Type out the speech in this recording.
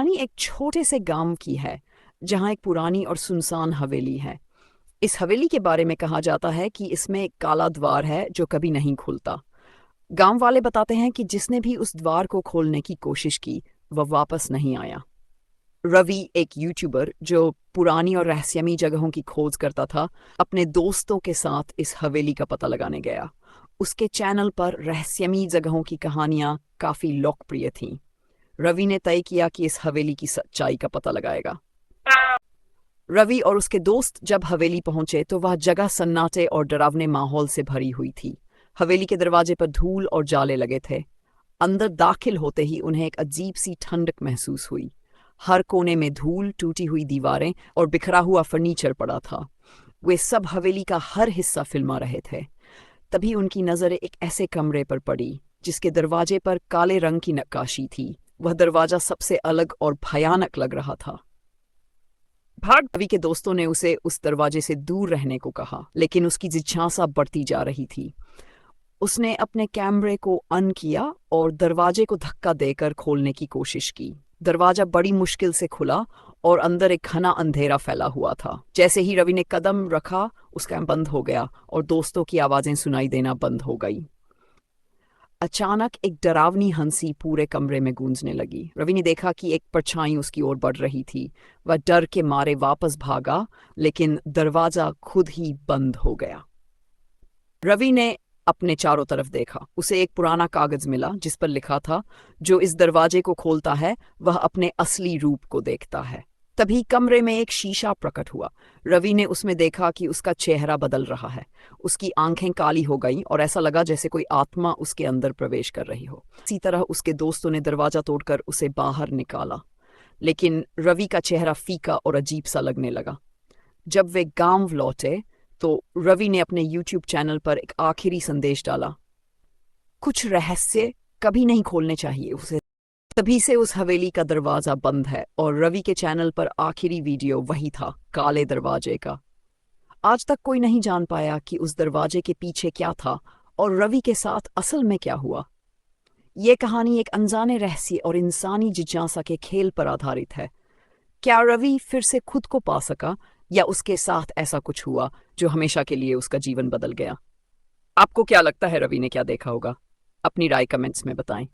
कहानी एक छोटे से गांव की है जहां एक पुरानी और सुनसान हवेली है। इस हवेली के बारे में कहा जाता है कि इसमें एक काला द्वार है जो कभी नहीं खुलता। गांव वाले बताते हैं कि जिसने भी उस द्वार को खोलने की कोशिश की वह वापस नहीं आया। रवि, एक यूट्यूबर जो पुरानी और रहस्यमयी जगहों की खोज करता था, अपने दोस्तों के साथ इस हवेली का पता लगाने गया। उसके चैनल पर रहस्यमयी जगहों की कहानियां काफी लोकप्रिय थीं। रवि ने तय किया कि इस हवेली की सच्चाई का पता लगाएगा। रवि और उसके दोस्त जब हवेली पहुंचे तो वह जगह सन्नाटे और डरावने माहौल से भरी हुई थी। हवेली के दरवाजे पर धूल और जाले लगे थे। अंदर दाखिल होते ही उन्हें एक अजीब सी ठंडक महसूस हुई। हर कोने में धूल, टूटी हुई दीवारें और बिखरा हुआ फर्नीचर पड़ा था। वे सब हवेली का हर हिस्सा फिल्मा रहे थे। तभी उनकी नजरें एक ऐसे कमरे पर पड़ी जिसके दरवाजे पर काले रंग की नक्काशी थी। वह दरवाजा सबसे अलग और भयानक लग रहा था। रवि के दोस्तों ने उसे उस दरवाजे से दूर रहने को कहा, लेकिन उसकी जिज्ञासा बढ़ती जा रही थी। उसने अपने कैमरे को ऑन किया और दरवाजे को धक्का देकर खोलने की कोशिश की। दरवाजा बड़ी मुश्किल से खुला और अंदर एक घना अंधेरा फैला हुआ था। जैसे ही रवि ने कदम रखा, उसका बंद हो गया और दोस्तों की आवाजें सुनाई देना बंद हो गई। अचानक एक डरावनी हंसी पूरे कमरे में गूंजने लगी। रवि ने देखा कि एक परछाई उसकी ओर बढ़ रही थी। वह डर के मारे वापस भागा, लेकिन दरवाजा खुद ही बंद हो गया। रवि ने अपने चारों तरफ देखा। उसे एक पुराना कागज मिला जिस पर लिखा था, जो इस दरवाजे को खोलता है वह अपने असली रूप को देखता है। तभी कमरे में एक शीशा प्रकट हुआ। रवि ने उसमें देखा कि उसका चेहरा बदल रहा है। उसकी आंखें काली हो गईं और ऐसा लगा जैसे कोई आत्मा उसके अंदर प्रवेश कर रही हो। इसी तरह उसके दोस्तों ने दरवाजा तोड़कर उसे बाहर निकाला, लेकिन रवि का चेहरा फीका और अजीब सा लगने लगा। जब वे गांव लौटे तो रवि ने अपने यूट्यूब चैनल पर एक आखिरी संदेश डाला, कुछ रहस्य कभी नहीं खोलने चाहिए उसे। तभी से उस हवेली का दरवाजा बंद है और रवि के चैनल पर आखिरी वीडियो वही था, काले दरवाजे का। आज तक कोई नहीं जान पाया कि उस दरवाजे के पीछे क्या था और रवि के साथ असल में क्या हुआ। ये कहानी एक अनजाने रहस्य और इंसानी जिज्ञासा के खेल पर आधारित है। क्या रवि फिर से खुद को पा सका, या उसके साथ ऐसा कुछ हुआ जो हमेशा के लिए उसका जीवन बदल गया? आपको क्या लगता है रवि ने क्या देखा होगा? अपनी राय कमेंट्स में बताएं।